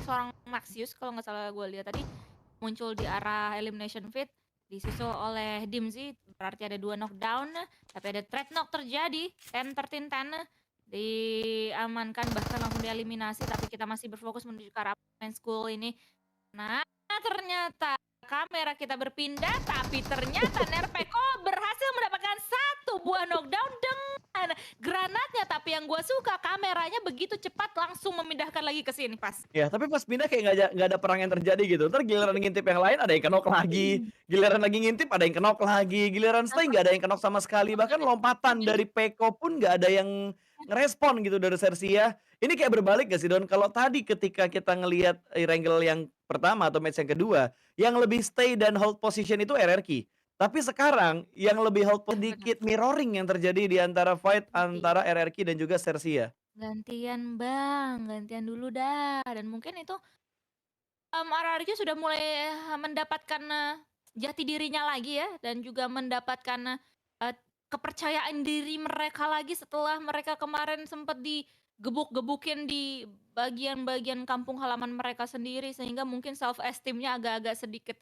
seorang Maxius kalau nggak salah gue lihat tadi muncul di arah elimination feed disusul oleh Dimzy, berarti ada 2 knockdown, tapi ada trade knock terjadi, 10-13-10 diamankan bahkan langsung dieliminasi, tapi kita masih berfokus menuju ke arah main school ini. Nah, ternyata kamera kita berpindah, tapi ternyata Nerpeko berhasil mendapatkan 1 buah knockdown dengan granatnya. Tapi yang gue suka kameranya begitu cepat langsung memindahkan lagi ke sini pas. Ya, tapi pas pindah kayak nggak ada perang yang terjadi gitu. Entar giliran ngintip yang lain ada yang kenok lagi, giliran lagi ngintip ada yang kenok lagi, giliran stay nggak ada yang kenok sama sekali. Bahkan lompatan dari Peko pun nggak ada yang ngerespon gitu dari Xerxia. Ini kayak berbalik gak sih Don? Kalau tadi ketika kita ngelihat Erangel yang pertama atau match yang kedua, yang lebih stay dan hold position itu RRQ. Tapi sekarang yang lebih hold sedikit mirroring yang terjadi di antara fight antara RRQ dan juga Xerxia. Gantian Bang, gantian dulu dah. Dan mungkin itu RRQ sudah mulai mendapatkan jati dirinya lagi ya, dan juga mendapatkan kepercayaan diri mereka lagi setelah mereka kemarin sempat digebuk-gebukin di bagian-bagian kampung halaman mereka sendiri, sehingga mungkin self esteemnya agak-agak sedikit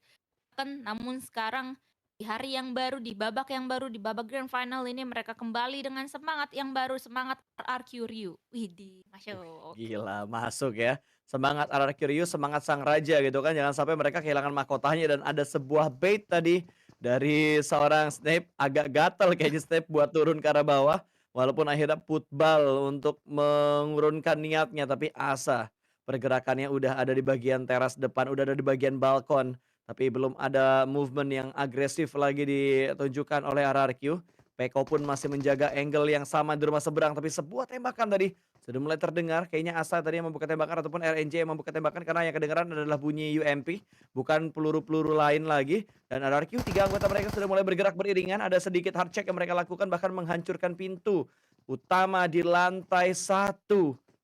kan. Namun sekarang di hari yang baru, di babak yang baru, di babak grand final ini mereka kembali dengan semangat yang baru, semangat RRQ Ryu. Widih, masuk. Gila, masuk ya. Semangat RR Curious, semangat sang raja gitu kan. Jangan sampai mereka kehilangan mahkotanya dan ada sebuah bait tadi dari seorang Snape. Agak gatel kayaknya Snape buat turun ke arah bawah. Walaupun akhirnya putbal untuk mengurunkan niatnya. Tapi asa pergerakannya udah ada di bagian teras depan, udah ada di bagian balkon. Tapi belum ada movement yang agresif lagi ditunjukkan oleh RRQ. Peko pun masih menjaga angle yang sama di rumah seberang. Tapi sebuah tembakan tadi sudah mulai terdengar, kayaknya Asa tadi yang membuka tembakan ataupun RNJ yang membuka tembakan karena yang kedengaran adalah bunyi UMP, bukan peluru-peluru lain lagi. Dan RRQ, 3 anggota mereka sudah mulai bergerak beriringan, ada sedikit hard check yang mereka lakukan bahkan menghancurkan pintu utama di lantai 1.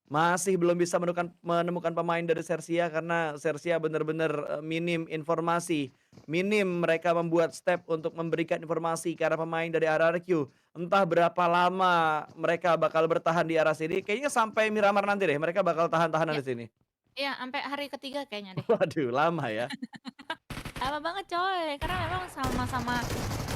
Masih belum bisa menemukan pemain dari Xerxia karena Xerxia benar-benar minim informasi. Minim mereka membuat step untuk memberikan informasi ke arah pemain dari RRQ. Entah berapa lama mereka bakal bertahan di arah sini. Kayaknya sampai Miramar nanti deh, mereka bakal tahan-tahanan Ya, di sini. iya, sampai hari ketiga kayaknya deh. Waduh, lama ya. Lama banget coy, karena memang sama-sama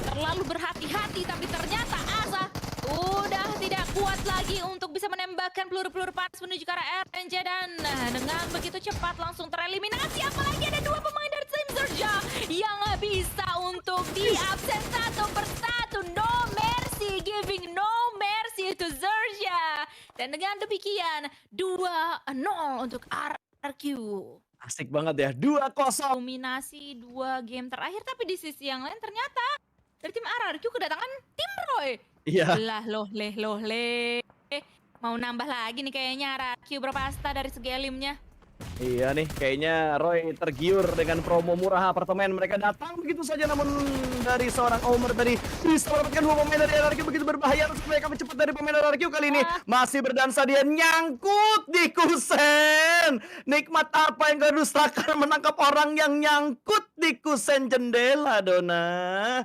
terlalu berhati-hati, tapi ternyata Asa udah tidak kuat lagi untuk bisa menembakkan peluru-peluru panas menuju ke arah RNJ, dan dengan begitu cepat langsung tereliminasi. Apalagi ada 2 pemain dari tim Zerja yang bisa untuk di absen satu persatu. No mercy, giving no mercy to Zerja. Dan dengan demikian 2-0 untuk RRQ. Asik banget ya, 2-0. Dominasi 2 game terakhir, tapi di sisi yang lain ternyata dari tim RRQ kedatangan tim Roy. Iya. Lah loh leh. Mau nambah lagi nih kayaknya RRQ berapa asta dari segi elimnya. Iya nih, kayaknya Roy tergiur dengan promo murah apartemen. Mereka datang begitu saja, namun dari seorang Omer tadi bisa mendapatkan 2 pemain dari RRQ. Begitu berbahaya untuk mereka mencepat dari pemain RRQ. Kali ini masih berdansa, dia nyangkut di kusen. Nikmat apa yang kau dustakan menangkap orang yang nyangkut di kusen jendela, Dona.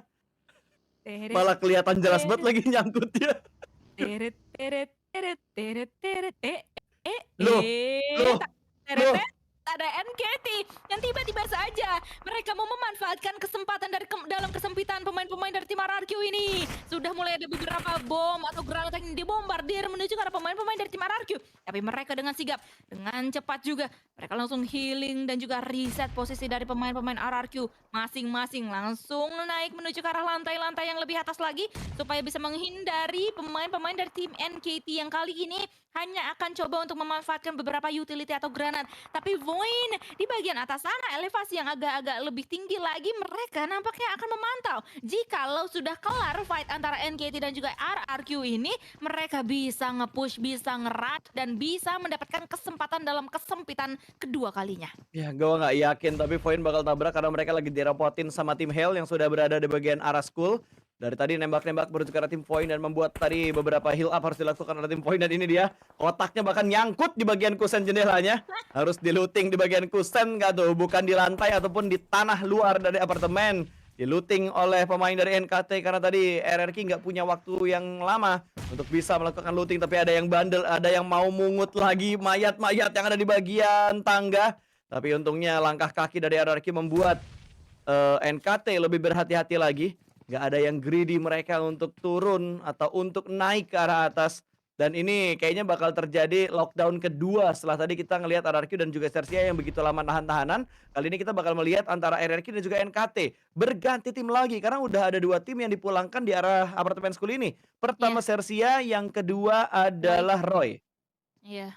Malah kelihatan jelas banget lagi nyangkutnya. Loh, loh, loh. Ada NKT yang tiba-tiba saja mereka mau memanfaatkan kesempatan dari dalam kesempitan pemain-pemain dari tim RRQ ini. Sudah mulai ada beberapa bom atau granat yang dibombardir menuju ke arah pemain-pemain dari tim RRQ. Tapi mereka dengan sigap, dengan cepat juga, mereka langsung healing dan juga reset posisi dari pemain-pemain RRQ. Masing-masing langsung naik menuju ke arah lantai-lantai yang lebih atas lagi supaya bisa menghindari pemain-pemain dari tim NKT yang kali ini hanya akan coba untuk memanfaatkan beberapa utility atau granat. Tapi Voin di bagian atas sana, elevasi yang agak-agak lebih tinggi lagi, mereka nampaknya akan memantau. Jikalau sudah kelar fight antara NKT dan juga RRQ ini, mereka bisa nge-push, bisa ngerat, dan bisa mendapatkan kesempatan dalam kesempitan kedua kalinya. Ya, gue nggak yakin, tapi Voin bakal tabrak karena mereka lagi direpotin sama tim Hell yang sudah berada di bagian arah school. Dari tadi nembak-nembak menuju ke arah tim Voin dan membuat tadi beberapa heal up harus dilakukan oleh tim Voin. Dan ini dia, kotaknya bahkan nyangkut di bagian kusen jendelanya. Harus di looting di bagian kusen nggak tuh, bukan di lantai ataupun di tanah luar dari apartemen. Di-looting oleh pemain dari NKT karena tadi RRQ nggak punya waktu yang lama untuk bisa melakukan looting, tapi ada yang bandel, ada yang mau mungut lagi mayat-mayat yang ada di bagian tangga. Tapi untungnya langkah kaki dari RRQ membuat NKT lebih berhati-hati lagi. Nggak ada yang greedy mereka untuk turun atau untuk naik ke arah atas. Dan ini kayaknya bakal terjadi lockdown kedua setelah tadi kita ngelihat RRQ dan juga Sersia yang begitu lama nahan-tahanan. Kali ini kita bakal melihat antara RRQ dan juga NKT berganti tim lagi karena udah ada 2 tim yang dipulangkan di arah apartemen school ini. Pertama Iya, Sersia, yang kedua Roy. adalah Roy. Iya.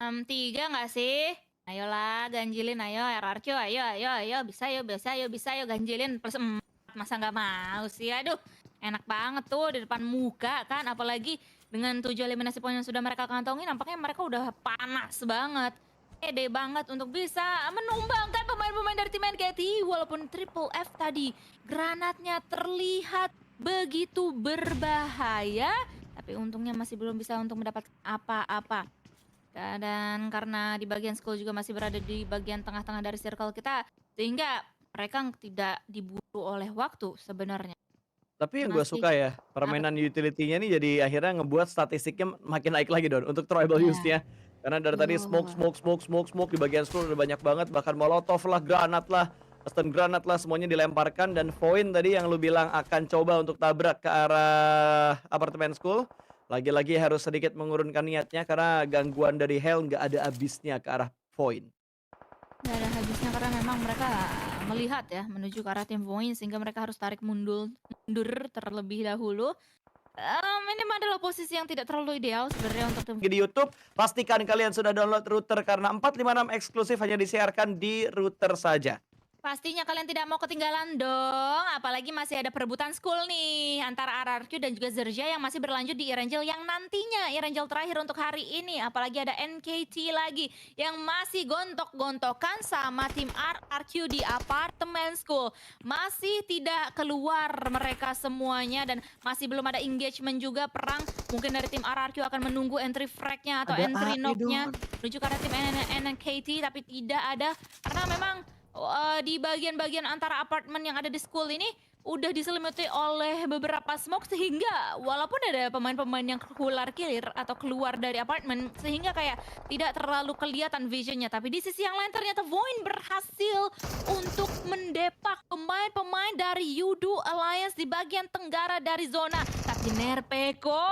3 nggak sih? Ayolah ganjilin ayo RRQ, ayo ayo ayo, bisa yo bisa yo bisa yo ganjilin +4 masa nggak mau sih? Aduh, enak banget tuh di depan muka kan, apalagi dengan 7 eliminasi poin yang sudah mereka kantongi nampaknya mereka udah panas banget. Pede banget untuk bisa menumbangkan pemain-pemain dari tim NKT walaupun Triple F tadi granatnya terlihat begitu berbahaya, tapi untungnya masih belum bisa untuk mendapatkan apa-apa. Dan karena di bagian school juga masih berada di bagian tengah-tengah dari circle kita, sehingga mereka tidak diburu oleh waktu sebenarnya. Tapi yang gue Masih suka ya, apa permainan tuh? utility-nya nih jadi akhirnya ngebuat statistiknya makin naik lagi Don, untuk tribal Ya, use-nya. Karena dari tadi smoke betul. smoke smoke smoke smoke di bagian school udah banyak banget, bahkan molotov lah, granat lah, stun granat lah, semuanya dilemparkan. Dan Voin tadi yang lu bilang akan coba untuk tabrak ke arah apartemen school, lagi-lagi harus sedikit mengurunkan niatnya karena gangguan dari Hell nggak ada habisnya ke arah Voin. Nggak ada habisnya karena memang mereka melihat ya menuju ke arah tim Void sehingga mereka harus tarik mundur terlebih dahulu. Ini adalah posisi yang tidak terlalu ideal sebenarnya untuk tim. Di YouTube, pastikan kalian sudah download router karena 456 eksklusif hanya disiarkan di router saja. Pastinya kalian tidak mau ketinggalan dong, apalagi masih ada perebutan school nih antara RRQ dan juga Zerja yang masih berlanjut di Erangel yang nantinya Erangel terakhir untuk hari ini. Apalagi ada NKT lagi yang masih gontok-gontokan sama tim RRQ di apartemen school. Masih tidak keluar mereka semuanya dan masih belum ada engagement juga perang. Mungkin dari tim RRQ akan menunggu entry frag-nya atau Ada entry AI knock-nya Don. menuju ke arah tim NKT, tapi tidak ada karena memang di bagian-bagian antara apartemen yang ada di school ini udah diselimuti oleh beberapa smoke sehingga walaupun ada pemain-pemain yang keluar atau keluar dari apartemen sehingga kayak tidak terlalu kelihatan visionnya, tapi di sisi yang lain ternyata Void berhasil untuk mendepak pemain-pemain dari Yudu Alliance di bagian tenggara dari zona. Tapi Nerpeko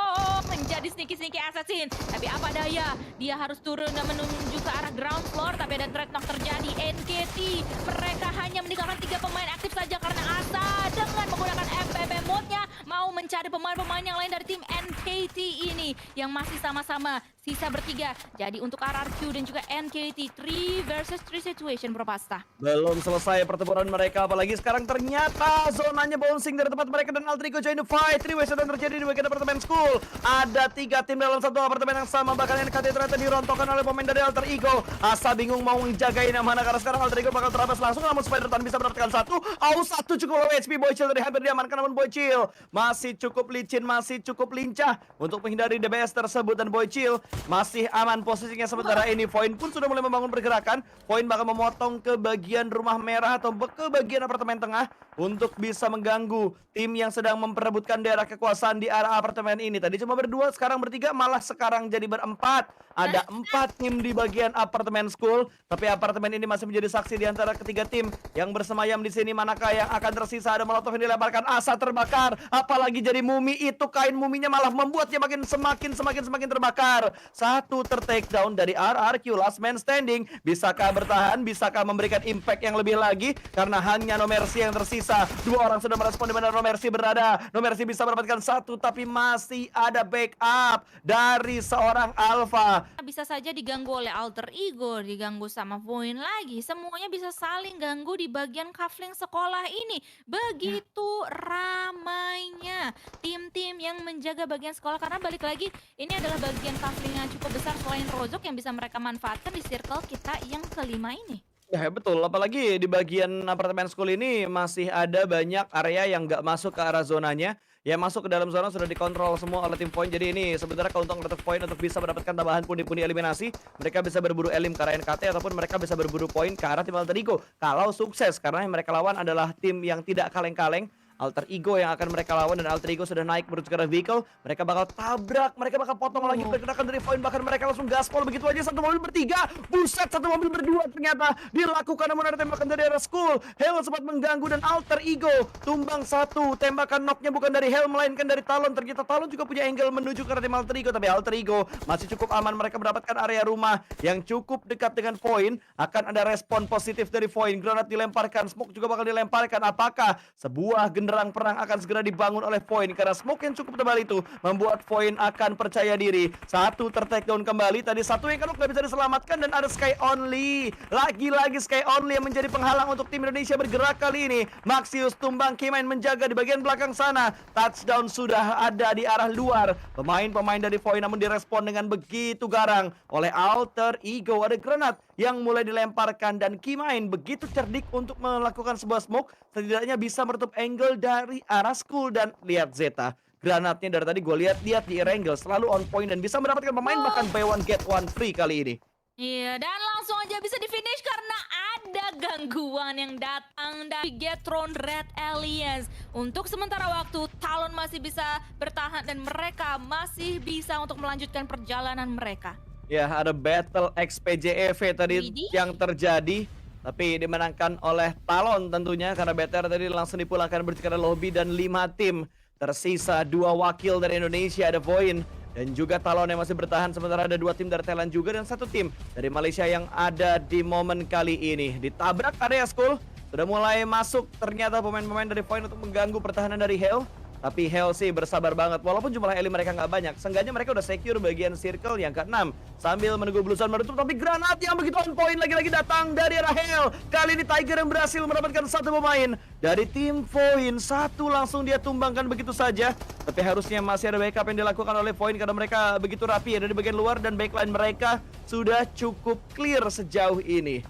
menjadi sneaky assassin, tapi apa daya dia harus turun dan menuju ke arah ground floor, tapi ada dreadnought terjadi. NKT mereka hanya meninggalkan 3 pemain aktif saja karena Asa dengan menggunakan FPP mode-nya mau mencari pemain-pemain yang lain dari tim NKT ini yang masih sama-sama sisa bertiga. Jadi untuk RRQ dan juga NKT 3 versus 3 situation Bro Pasta. Belum selesai pertempuran mereka, apalagi sekarang ternyata zonanya bouncing dari tempat mereka dan Alter Ego join the fight. Three way sedang terjadi di bagian apartemen school. Ada 3 tim dalam satu apartemen yang sama, bahkan NKT ternyata dirontokkan oleh pemain dari Alter Ego. Asa bingung mau ngejagain yang mana karena sekarang Alter Ego bakal terabas langsung, namun Spider Tan bisa mendapatkan satu. Satu cukup low HP. Boychill dari hampir diamankan, namun Boychill masih cukup licin, masih cukup lincah untuk menghindari DBS tersebut, dan Boychill masih aman posisinya sementara ini. Void pun sudah mulai membangun pergerakan. Void bakal memotong ke bagian rumah merah atau ke bagian apartemen tengah untuk bisa mengganggu tim yang sedang memperebutkan daerah kekuasaan di arah apartemen ini. Tadi cuma berdua, sekarang bertiga, malah sekarang jadi berempat. Ada 4 tim di bagian apartemen school, tapi apartemen ini masih menjadi saksi di antara ketiga tim yang bersemayam di sini. Manakah yang akan tersisa? Ada molotov yang dilemparkan, Asa terbakar. Apalagi jadi mumi itu, kain muminya malah membuatnya semakin terbakar. Satu ter-take down dari RRQ, last man standing. Bisakah bertahan? Bisakah memberikan impact yang lebih lagi? Karena hanya No Mercy yang tersisa. 2 orang sudah merespon di mana No Mercy berada. No Mercy bisa mendapatkan 1, tapi masih ada backup dari seorang Alpha. Bisa saja diganggu oleh Alter Ego, diganggu sama Void lagi. Semuanya bisa saling ganggu di bagian kafling sekolah ini. Begitu ramainya tim-tim yang menjaga bagian sekolah karena balik lagi ini adalah bagian kafling yang cukup besar selain Rozok yang bisa mereka manfaatkan di circle kita yang kelima ini. Ya betul, apalagi di bagian apartemen school ini masih ada banyak area yang nggak masuk ke arah zonanya, yang masuk ke dalam zona sudah dikontrol semua oleh tim Point. Jadi ini sebenarnya keuntungan untuk Point untuk bisa mendapatkan tambahan pundi-pundi eliminasi. Mereka bisa berburu elim ke arah NKT ataupun mereka bisa berburu poin ke arah tim Alter Ego. Kalau sukses, karena yang mereka lawan adalah tim yang tidak kaleng-kaleng. Alter Ego yang akan mereka lawan dan Alter Ego sudah naik menuju ke arah vehicle. Mereka bakal tabrak, mereka bakal potong lagi pergerakan dari Point. Bahkan mereka langsung gaspol begitu aja. Satu mobil bertiga, buset, satu mobil berdua ternyata dilakukan. Namun ada tembakan dari arah Skull. Hell sempat mengganggu dan Alter Ego tumbang satu. Tembakan knocknya bukan dari Hell melainkan dari Talon. Ternyata Talon juga punya angle menuju ke arah tim Alter Ego. Tapi Alter Ego masih cukup aman. Mereka mendapatkan area rumah yang cukup dekat dengan Point. Akan ada respon positif dari Point. Granat dilemparkan, smoke juga bakal dilemparkan. Apakah sebuah genderang perang akan segera dibangun oleh Point? Karena smoke yang cukup tebal itu membuat Point akan percaya diri. Satu tertakedown kembali. Tadi satu yang kan nggak bisa diselamatkan dan ada Sky Only. Lagi-lagi Sky Only yang menjadi penghalang untuk tim Indonesia bergerak kali ini. Maxius tumbang, Kimain menjaga di bagian belakang sana. Touchdown sudah ada di arah luar. Pemain-pemain dari Point namun direspon dengan begitu garang oleh Alter Ego. Ada granat yang mulai dilemparkan dan Kimain begitu cerdik untuk melakukan sebuah smoke. Setidaknya bisa menutup angle dari arah Skull dan lihat Zeta. Granatnya dari tadi gue lihat di angle selalu on point dan bisa mendapatkan pemain bahkan buy one get one free kali ini. Iya, dan langsung aja bisa di finish karena ada gangguan yang datang dari Getron Red Alliance. Untuk sementara waktu, Talon masih bisa bertahan dan mereka masih bisa untuk melanjutkan perjalanan mereka. Ya, ada battle XPJEV tadi Widih. yang terjadi. Tapi dimenangkan oleh Talon tentunya karena BTR tadi langsung dipulangkan menuju ke lobby dan 5 tim. Tersisa 2 wakil dari Indonesia, ada Voin dan juga Talon yang masih bertahan. Sementara ada 2 tim dari Thailand juga dan 1 tim dari Malaysia yang ada di momen kali ini. Ditabrak area Skull, sudah mulai masuk ternyata pemain-pemain dari Voin untuk mengganggu pertahanan dari Hell. Tapi Hell sih bersabar banget, walaupun jumlah elim mereka nggak banyak. Seenggaknya mereka udah secure bagian circle yang ke-6. Sambil menunggu Blue Zone menutup, tapi granat yang begitu on point lagi-lagi datang dari arah Hell. Kali ini Tiger yang berhasil mendapatkan 1 pemain dari tim Voin. 1 langsung dia tumbangkan begitu saja. Tapi harusnya masih ada backup yang dilakukan oleh Voin karena mereka begitu rapi ada di bagian luar dan backline mereka sudah cukup clear sejauh ini.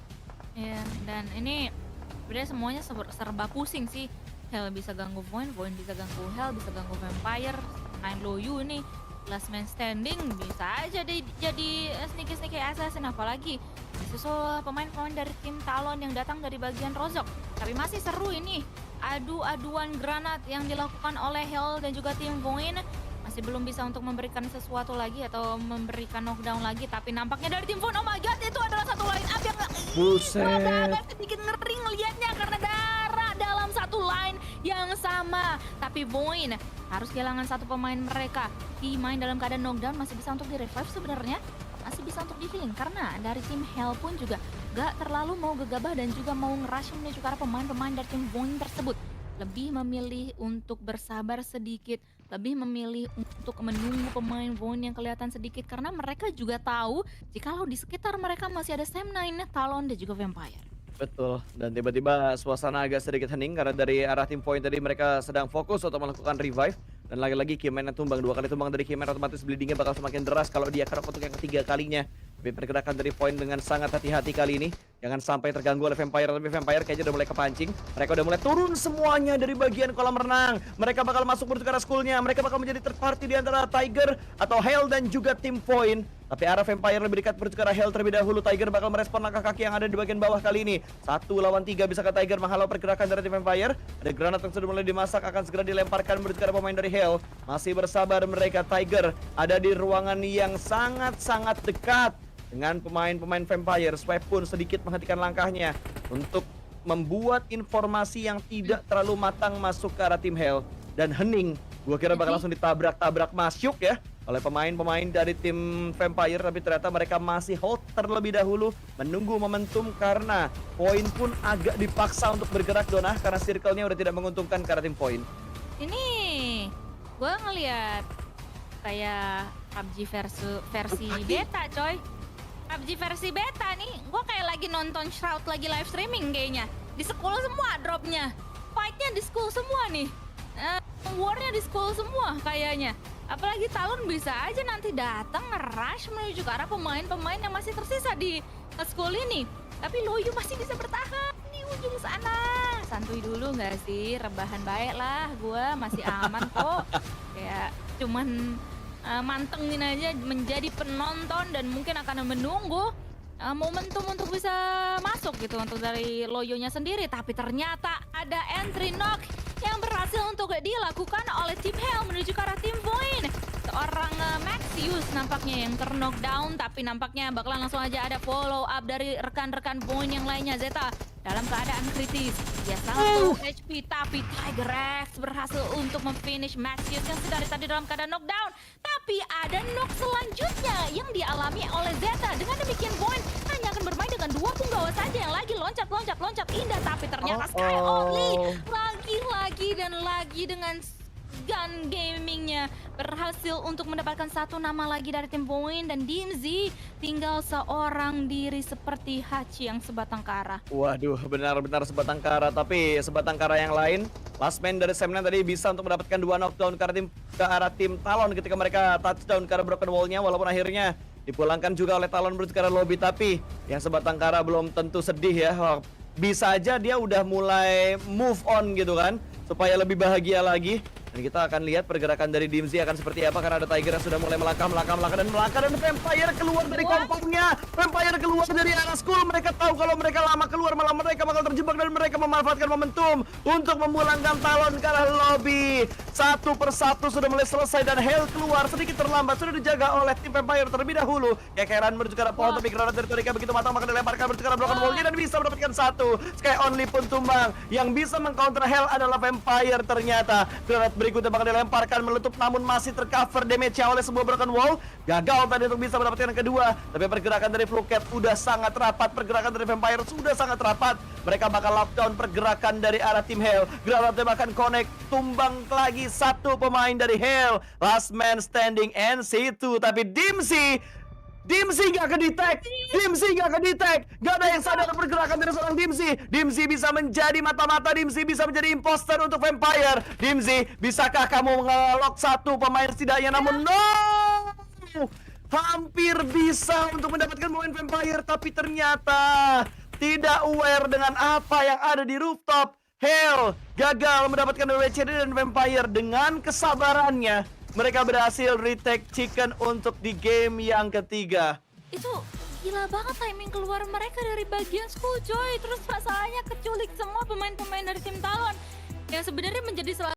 Ya, dan ini sebenarnya semuanya serba pusing sih. Hell bisa ganggu Voin, Voin bisa ganggu Hell, bisa ganggu Vampire, main Loyu nih. Last man standing bisa aja jadi sneaky assassin, apalagi disusul pemain-pemain dari tim Talon yang datang dari bagian Rozok. Tapi masih seru ini, adu-aduan granat yang dilakukan oleh Hell dan juga tim Voin. Masih belum bisa untuk memberikan sesuatu lagi atau memberikan knockdown lagi. Tapi nampaknya dari tim Voin, oh my god, itu adalah satu line up yang Buset. gua banget sedikit ngeri ngeliatnya karena darah dalam satu line yang sama. Tapi Voin harus kehilangan 1 pemain mereka. Main dalam keadaan knockdown masih bisa untuk di-revive sebenarnya. Masih bisa untuk di-healing karena dari tim Hell pun juga gak terlalu mau gegabah dan juga mau nge-rush menuju ke arah pemain-pemain dari tim Voin tersebut. Lebih memilih untuk bersabar sedikit, lebih memilih untuk menunggu pemain Voin yang kelihatan sedikit karena mereka juga tahu jikalau di sekitar mereka masih ada Sam 9, Talon dan juga Vampire. Betul, dan tiba-tiba suasana agak sedikit hening karena dari arah tim Point tadi mereka sedang fokus untuk melakukan revive. Dan lagi-lagi Kimain yang tumbang, 2 kali tumbang dari Kimain otomatis bleedingnya bakal semakin deras kalau dia kerap untuk yang ketiga kalinya. Tapi pergerakan dari Point dengan sangat hati-hati kali ini. Jangan sampai terganggu oleh Vampire, tapi Vampire kayaknya udah mulai kepancing. Mereka udah mulai turun semuanya dari bagian kolam renang. Mereka bakal masuk menuju ke arah Skullnya. Mereka bakal menjadi third party di antara Tiger atau Hell dan juga tim Point. Tapi arah Vampire lebih dekat menuju ke arah Hell terlebih dahulu. Tiger bakal merespon langkah kaki yang ada di bagian bawah kali ini. 1 lawan 3 bisa ke Tiger menghalau pergerakan dari tim Vampire. Ada granat yang sudah mulai dimasak akan segera dilemparkan menuju ke arah pemain dari Hell. Masih bersabar mereka. Tiger ada di ruangan yang sangat-sangat dekat dengan pemain-pemain Vampire. Swipe pun sedikit menghentikan langkahnya untuk membuat informasi yang tidak terlalu matang masuk ke arah tim Hell. Dan hening, gua kira bakal langsung ditabrak-tabrak masuk ya oleh pemain-pemain dari tim Vampire, tapi ternyata mereka masih hold terlebih dahulu menunggu momentum karena Point pun agak dipaksa untuk bergerak Donah karena circle-nya udah tidak menguntungkan ke arah tim Point. Ini gue ngeliat kayak PUBG versi beta coy. PUBG versi beta nih, gue kayak lagi nonton Shroud lagi live streaming kayaknya. Di school semua dropnya, fight-nya di school semua nih. War-nya di school semua kayaknya. Apalagi Talon bisa aja nanti datang nge-rush menuju ke arah pemain-pemain yang masih tersisa di school ini. Tapi Loyu masih bisa bertahan di ujung sana. santuy dulu nggak sih? Rebahan baik lah, gue masih aman kok. Kayak cuman mantengin aja menjadi penonton dan mungkin akan menunggu momentum untuk bisa masuk gitu untuk dari Loyonya sendiri. Tapi ternyata ada entry knock yang berhasil untuk dilakukan oleh tim Hell menuju ke arah tim Void. Seorang Maxius nampaknya yang ter-knockdown, tapi nampaknya bakalan langsung aja ada follow up dari rekan-rekan Void yang lainnya. Zeta dalam keadaan kritis. Dia sangat low HP, tapi Tiger X berhasil untuk memfinish Maxius yang sedari tadi dalam keadaan knockdown. Tapi ada knock selanjutnya yang dialami oleh Zeta. Dengan demikian Void hanya akan bermain dengan 2 punggawa saja yang lagi loncat indah. Tapi ternyata Sky Only lagi dan lagi dengan gun gamingnya berhasil untuk mendapatkan 1 nama lagi dari tim Void, dan Dimzy tinggal seorang diri seperti Hachi yang sebatang kara. Waduh, benar-benar sebatang kara, tapi sebatang kara yang lain. Last man dari Semnan tadi bisa untuk mendapatkan 2 knockdown ke arah tim Talon ketika mereka touchdown ke arah broken wall-nya, walaupun akhirnya dipulangkan juga oleh Talon menuju ke arah lobby. Tapi yang sebatang kara belum tentu sedih ya. Bisa aja dia udah mulai move on gitu kan, supaya lebih bahagia lagi. Dan kita akan lihat pergerakan dari Dimzy akan seperti apa, karena ada Tiger yang sudah mulai melangkah dan Vampire keluar dari kompongnya. Vampire keluar dari arah school. Mereka tahu kalau mereka lama keluar malah mereka bakal terjebak, dan mereka memanfaatkan momentum untuk memulangkan Talon ke arah lobby. Satu persatu sudah mulai selesai dan Hell keluar sedikit terlambat, sudah dijaga oleh tim Vampire terlebih dahulu. Kekeran menuju ke arah pohon, tapi granat dari Torika begitu matang maka dilemparkan menuju ke arah broken wall-nya dan bisa mendapatkan 1. Sky Only pun tumbang. Yang bisa mengcounter Hell adalah Vampire ternyata. Granat berikutnya bakal dilemparkan meletup, namun masih tercover damage-nya oleh sebuah broken wall. Gagal tadi untuk bisa mendapatkan yang kedua. Tapi pergerakan dari Fluket udah sangat rapat, pergerakan dari Vampire sudah sangat rapat. Mereka bakal lockdown pergerakan dari arah tim Hell. Granatnya bahkan connect, tumbang lagi 1 pemain dari Hell. Last man standing NC2, tapi Dimzy gak ke-detect, gak ada yang sadar pergerakan dari seorang Dimzy. Dimzy bisa menjadi mata-mata, Dimzy bisa menjadi imposter untuk Vampire. Dimzy, bisakah kamu nge-lock 1 pemain setidaknya, namun no! Hampir bisa untuk mendapatkan pemain Vampire, tapi ternyata tidak aware dengan apa yang ada di rooftop. Hell gagal mendapatkan WCD dan Vampire. Dengan kesabarannya mereka berhasil retake chicken untuk di game yang ketiga. Itu gila banget timing keluar mereka dari bagian school, coy. Terus masalahnya keculik semua pemain-pemain dari tim Talon yang sebenarnya menjadi salah